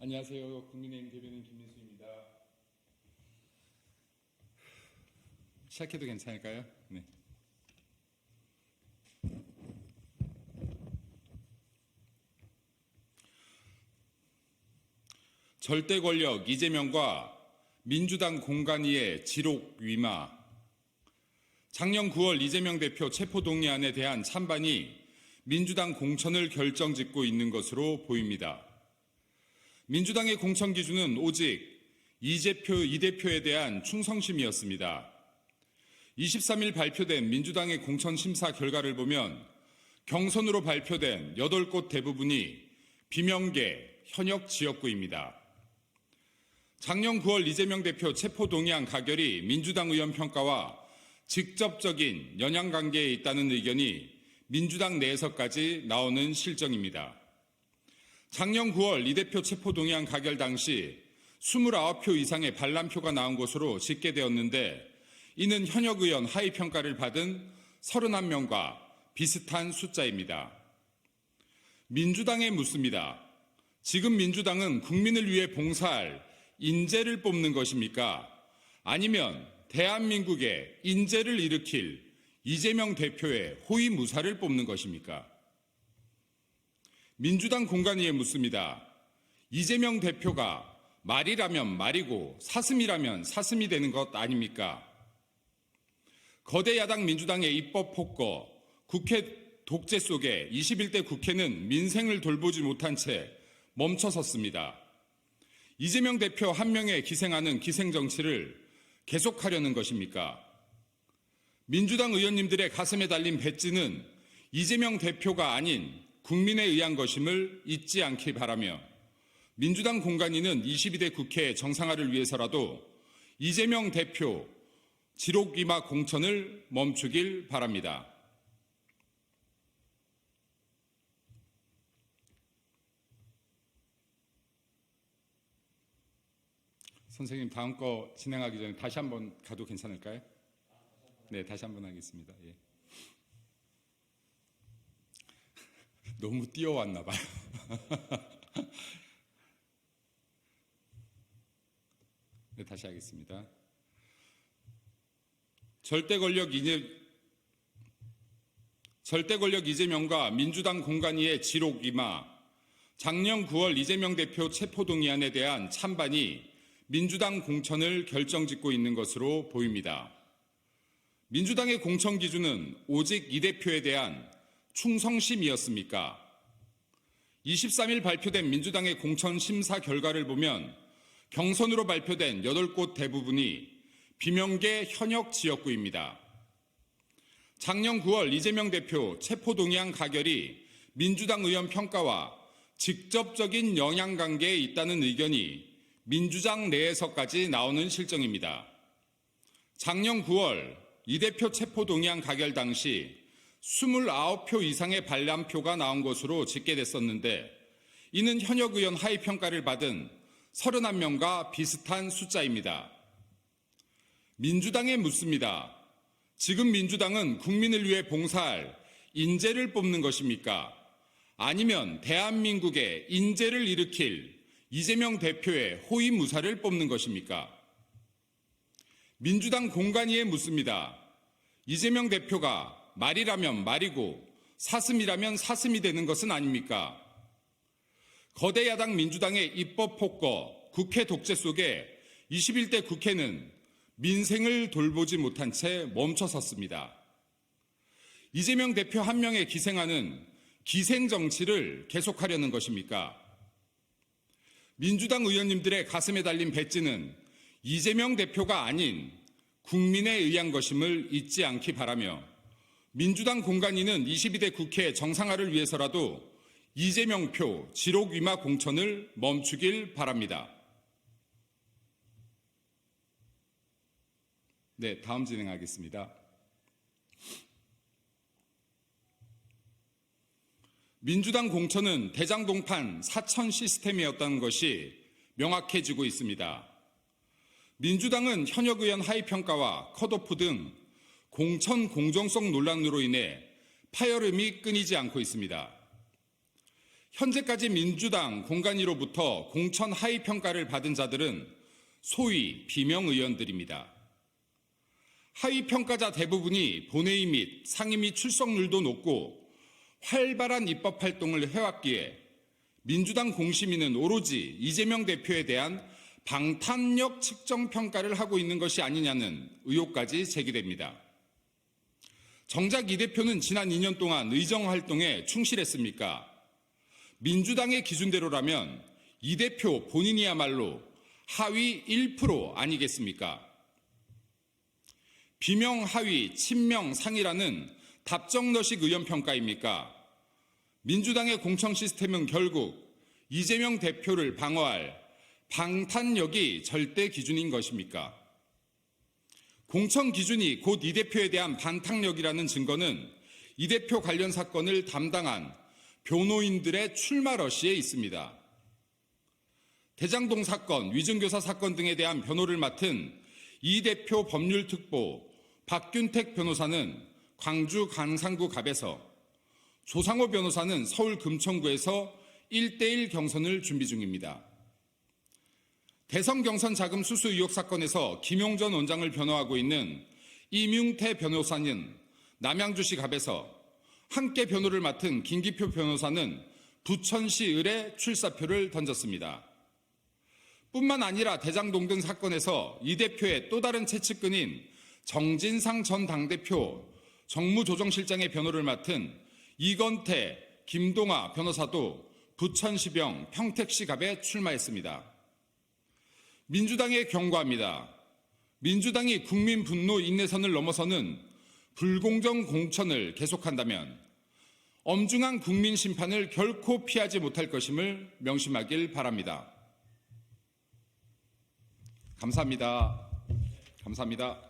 안녕하세요. 국민의힘 대변인 김민수입니다. 시작해도 괜찮을까요? 네. 절대 권력 이재명과 민주당 공관위의 지록 위마. 작년 9월 이재명 대표 체포동의안에 대한 찬반이 민주당 공천을 결정짓고 있는 것으로 보입니다. 민주당의 공천 기준은 오직 이 대표에 대한 충성심이었습니다. 23일 발표된 민주당의 공천 심사 결과를 보면 경선으로 발표된 8곳 대부분이 비명계 현역 지역구입니다. 작년 9월 이재명 대표 체포동의안 가결이 민주당 의원 평가와 직접적인 연양관계에 있다는 의견이 민주당 내에서까지 나오는 실정입니다. 작년 9월 이 대표 체포동의안 가결 당시 29표 이상의 반란표가 나온 것으로 집계되었는데 이는 현역 의원 하위 평가를 받은 31명과 비슷한 숫자입니다. 민주당에 묻습니다. 지금 민주당은 국민을 위해 봉사할 인재를 뽑는 것입니까? 아니면 대한민국에 인재를 일으킬 이재명 대표의 호위무사를 뽑는 것입니까? 민주당 공관위에 묻습니다. 이재명 대표가 말이라면 말이고 사슴이라면 사슴이 되는 것 아닙니까? 거대 야당 민주당의 입법 폭거, 국회 독재 속에 21대 국회는 민생을 돌보지 못한 채 멈춰섰습니다. 이재명 대표 한 명에 기생하는 기생정치를 계속하려는 것입니까? 민주당 의원님들의 가슴에 달린 배지는 이재명 대표가 아닌 국민에 의한 것임을 잊지 않기 바라며 민주당 공관위는 22대 국회 정상화를 위해서라도 이재명 대표 지록 위마 공천을 멈추길 바랍니다. 선생님, 다음 거 진행하기 전에 다시 한번 가도 괜찮을까요? 네, 다시 한번 하겠습니다. 예. 너무 뛰어왔나 봐요. 네, 다시 하겠습니다. 절대 권력 이재명과 민주당 공관위의 지록 위마. 작년 9월 이재명 대표 체포동의안에 대한 찬반이 민주당 공천을 결정짓고 있는 것으로 보입니다. 민주당의 공천 기준은 오직 이 대표에 대한 충성심이었습니까? 23일 발표된 민주당의 공천 심사 결과를 보면 경선으로 발표된 8곳 대부분이 비명계 현역 지역구입니다. 작년 9월 이재명 대표 체포동의안 가결이 민주당 의원 평가와 직접적인 영향관계에 있다는 의견이 민주당 내에서까지 나오는 실정입니다. 작년 9월 이 대표 체포동의안 가결 당시 29표 이상의 반란표가 나온 것으로 집계됐었는데 이는 현역 의원 하위 평가를 받은 31명과 비슷한 숫자입니다. 민주당에 묻습니다. 지금 민주당은 국민을 위해 봉사할 인재를 뽑는 것입니까? 아니면 대한민국에 인재를 일으킬 이재명 대표의 호위무사를 뽑는 것입니까? 민주당 공관위에 묻습니다. 이재명 대표가 말이라면 말이고 사슴이라면 사슴이 되는 것은 아닙니까? 거대 야당 민주당의 입법 폭거, 국회 독재 속에 21대 국회는 민생을 돌보지 못한 채 멈춰섰습니다. 이재명 대표 한 명에 기생하는 기생정치를 계속하려는 것입니까? 민주당 의원님들의 가슴에 달린 배지는 이재명 대표가 아닌 국민에 의한 것임을 잊지 않기 바라며 민주당 공관위는 22대 국회 정상화를 위해서라도 이재명표 지록 위마 공천을 멈추길 바랍니다. 네, 다음 진행하겠습니다. 민주당 공천은 대장동판 사천 시스템이었다는 것이 명확해지고 있습니다. 민주당은 현역 의원 하위 평가와 컷오프 등 공천 공정성 논란으로 인해 파열음이 끊이지 않고 있습니다. 현재까지 민주당 공관위로부터 공천 하위 평가를 받은 자들은 소위 비명의원들입니다. 하위 평가자 대부분이 본회의 및 상임위 출석률도 높고 활발한 입법 활동을 해왔기에 민주당 공심위는 오로지 이재명 대표에 대한 방탄력 측정 평가를 하고 있는 것이 아니냐는 의혹까지 제기됩니다. 정작 이 대표는 지난 2년 동안 의정 활동에 충실했습니까? 민주당의 기준대로라면 이 대표 본인이야말로 하위 1% 아니겠습니까? 비명 하위, 친명 상이라는 답정너식 의원 평가입니까? 민주당의 공천 시스템은 결국 이재명 대표를 방어할 방탄력이 절대 기준인 것입니까? 공천 기준이 곧 이 대표에 대한 방탄력이라는 증거는 이 대표 관련 사건을 담당한 변호인들의 출마 러시에 있습니다. 대장동 사건, 위증교사 사건 등에 대한 변호를 맡은 이 대표 법률특보 박균택 변호사는 광주 강산구 갑에서, 조상호 변호사는 서울 금천구에서 1대1 경선을 준비 중입니다. 대선 경선 자금 수수 의혹 사건에서 김용전 원장을 변호하고 있는 이명태 변호사는 남양주시 갑에서, 함께 변호를 맡은 김기표 변호사는 부천시 을에 출사표를 던졌습니다. 뿐만 아니라 대장동 등 사건에서 이 대표의 또 다른 채측근인 정진상 전 당대표 정무조정실장의 변호를 맡은 이건태, 김동아 변호사도 부천시병 평택시 갑에 출마했습니다. 민주당에 경고합니다. 민주당이 국민 분노 인내선을 넘어서는 불공정 공천을 계속한다면 엄중한 국민 심판을 결코 피하지 못할 것임을 명심하길 바랍니다. 감사합니다. 감사합니다.